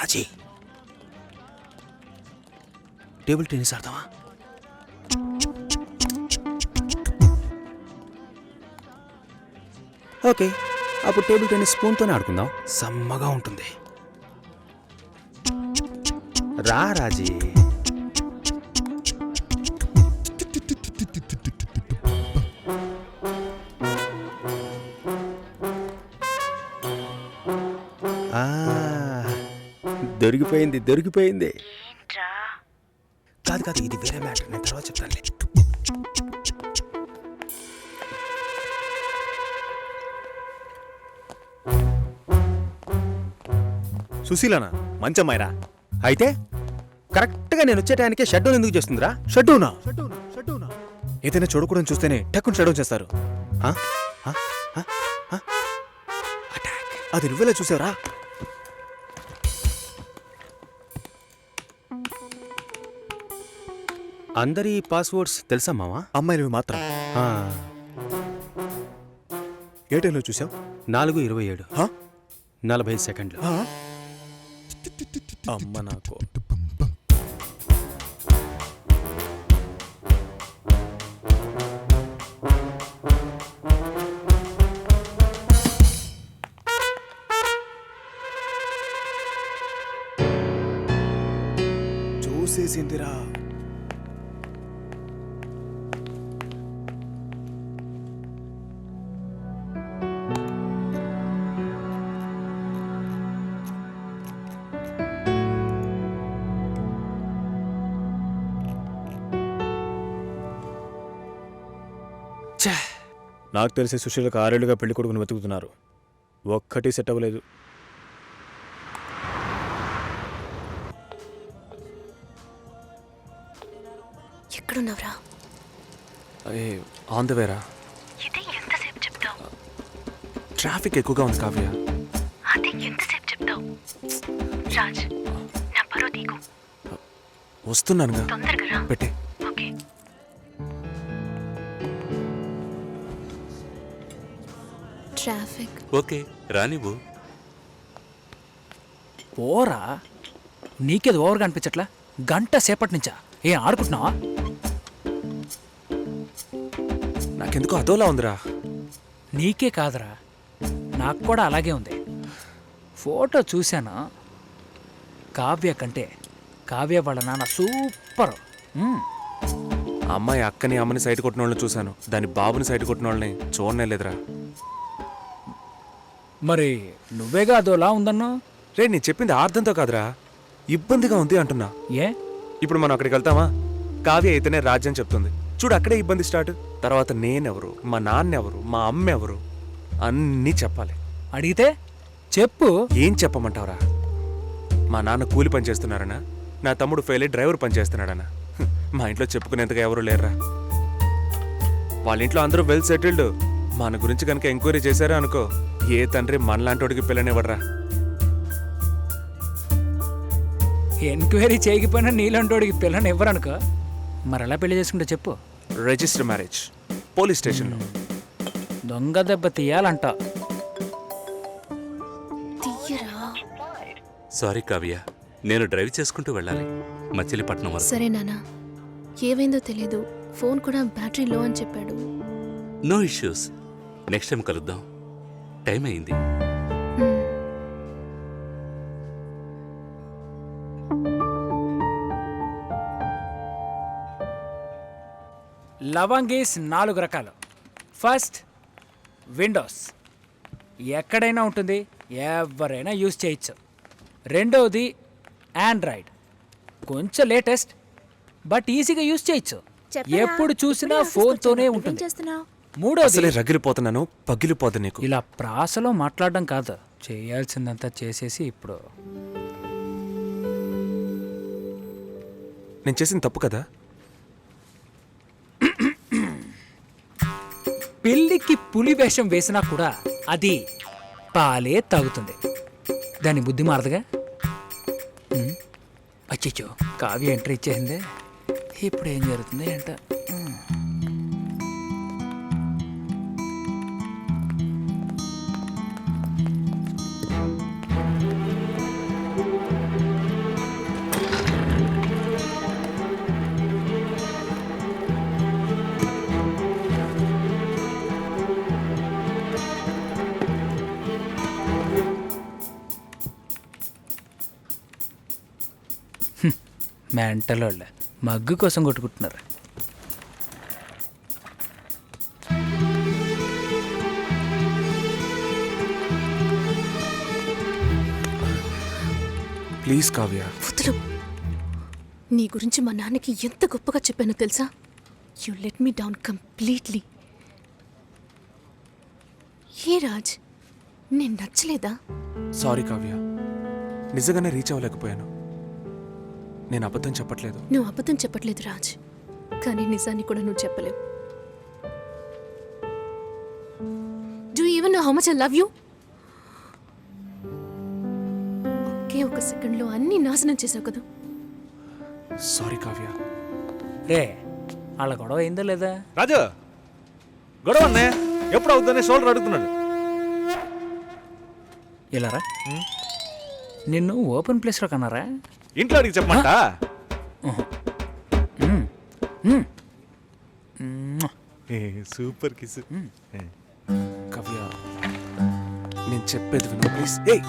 రాజీ, table tennis ఆడతావా? Okay, అప్పుడు table tennis స్పూన్తోనే ఆడుకుందాం, సమ్మగా ఉంటుంది. రా రాజీ. దొరికిపోయింది. కాదు, ఇది వేరే మ్యాటర్, నేను తర్వాత చెప్తానులే. సుశీలనా? మంచమ్మాయిరా. అయితే కరెక్ట్గా నేను వచ్చే టైంకే షట్ డౌన్ ఎందుకు చేస్తుందిరా? షట్ డౌనా? ఏదైనా చూడకూడదు చూస్తేనే టక్కుని షట్ డౌన్ చేస్తారు. అది నువ్వెలా చూసావురా? అందరి పాస్వర్డ్స్ తెలుసా మావా? అమ్మాయిలవి మాత్రం. ఏ టైంలో చూసావు? 4:27, 40 సెకండ్లు. అమ్మ నాకు. చూసేసిందిరా. నాకు తెలిసి సుశీలకు 6 ఏళ్లుగా పెళ్లి కొడుకుని వెతుకుతున్నారు. ఒక్కటి సెట్ అవ్వలేదు. ఎక్కడున్నావురా? ఆన్ ద వేరా. ఇది ఎంతసేపు చెప్తావు? ట్రాఫిక్ ఎక్కువగా ఉంది కావ్య. అది ఎంతసేపు చెప్తావు? రాజ్, నా పరువు తీకు. వస్తున్నానుగా, తొందరగా రా. పెట్టే. ఓకే. ట్రాఫిక్ ఓకే, రానివ్వు. ఓరా, నీకేది ఓవర్గా అనిపించట్లా? గంట సేపటి నుంచా ఆడుకుంటున్నావా? నాకెందుకో అదోలా ఉందిరా. నీకే కాదురా, నాకు కూడా అలాగే ఉంది. ఫోటో చూశాను. కావ్య కంటే కావ్య వాళ్ళ నాన్న సూపర్. అమ్మాయి అక్కని అమ్మని సైట్ కొట్టిన వాళ్ళని చూశాను, దాని బాబుని సైట్ కొట్టిన వాళ్ళని చూడనే లేదురా. మరి నువ్వేగా అదోలా ఉందన్నా? రే, నేను చెప్పింది అర్థంతో కాదురా, ఇబ్బందిగా ఉంది అంటున్నా. ఏ? ఇప్పుడు మనం అక్కడికి వెళ్తామా? కావ్య అయితేనే రాజ్యం చెప్తుంది. చూడు, అక్కడే ఇబ్బంది స్టార్ట్. తర్వాత నేనెవరు, మా నాన్నెవరు, మా అమ్మ ఎవరు అన్నీ చెప్పాలి. అడిగితే చెప్పు. ఏం చెప్పమంటావురా? మా నాన్న కూలి పని చేస్తున్నారనా, నా తమ్ముడు ఫెయిల్ అయ్యి డ్రైవర్ పని చేస్తున్నాడనా? మా ఇంట్లో చెప్పుకునేంతగా ఎవరు లేరురా. వాళ్ళ ఇంట్లో అందరూ వెల్ సెటిల్డ్. మన గురించి కనుక ఎంక్వైరీ చేశారా అనుకో, ఏ తండ్రి మనలాంటోడికి పిల్లనివ్వడరా. ఎంక్వైరీ చేయకపోయినా నీలాంటోడికి పిల్లని ఇవ్వరనుకో. మరి ఎలా పెళ్లి చేసుకుంటే చెప్పు. రిజిస్టర్ మ్యారేజ్, పోలీస్ స్టేషన్లో. దొంగ దెబ్బ తీయాలంట. సారీ కావ్య, నేను డ్రైవ్ చేసుకుంటూ వెళ్ళాలి మచిలీపట్నం వరకు. సరే నాన్న, ఏమైందో తెలీదు. ఫోన్ కూడా బ్యాటరీ లో అని చెప్పాడు. నో ఇష్యూస్, నెక్స్ట్ టైం కలుద్దాం. టైం అయింది. లవంగీస్ 4 రకాలు. ఫస్ట్, విండోస్, ఎక్కడైనా ఉంటుంది, ఎవరైనా యూజ్ చేయొచ్చు. రెండవది ఆండ్రాయిడ్, కొంచెం లేటెస్ట్ బట్ ఈజీగా యూజ్ చేయొచ్చు. ఎప్పుడు చూసినా ఫోన్తోనే ఉంటుంది. మూడోది, రగిలిపోతున్నాను, పగిలిపోతుంది నీకు. ఇలా ప్రాసలో మాట్లాడడం కాదు, చేయాల్సిందంతా చేసేసి ఇప్పుడు. నేను చేసిన తప్పు కదా? పిల్లికి పులి వేషం వేసినా కూడా అది పాలే తాగుతుంది. దాని బుద్ధి మారదుగా. అచ్చిచ్చో, కావ్య ఎంట్రీ ఇచ్చేసిందే. ఇప్పుడు ఏం జరుగుతుంది అంట. మెంటల్ వాళ్ళ మగ్గు కోసం కొట్టుకుంటున్నారు. ప్లీజ్ కావ్య. వదులు. నీ గురించి మా నాన్నకి ఎంత గొప్పగా చెప్పానో తెలుసా? You let me down completely. ఏ రాజ్, నేను నచ్చలేదా? సారీ కావ్య, నిజంగానే రీచ్ అవ్వలేకపోయాను. నేను అబద్ధం చెప్పట్లేదు. నువ్వు అబద్ధం చెప్పట్లేదు రాజ్, కానీ నిజాన్ని కూడా నువ్వు చెప్పలేవు. Do even know how much I love you? ఒకే ఒక సెకండ్లో అన్ని నాశనం చేసావు కదా. సారీ కావ్య. రే వాళ్ళ గొడవ అయిందా లేదా? రాజు గొడవ అన్నే ఎప్పుడు అవుతుందని షోల్డర్ అడుగుతున్నాడు. ఇలారా నిన్ను ఓపెన్ ప్లేస్లో కన్నారా? ఇంట్లో అడిగి చెప్పమంట. Super kiss. కావ్య, నేను చెప్పేది విను ప్లీజ్. ఏయ్,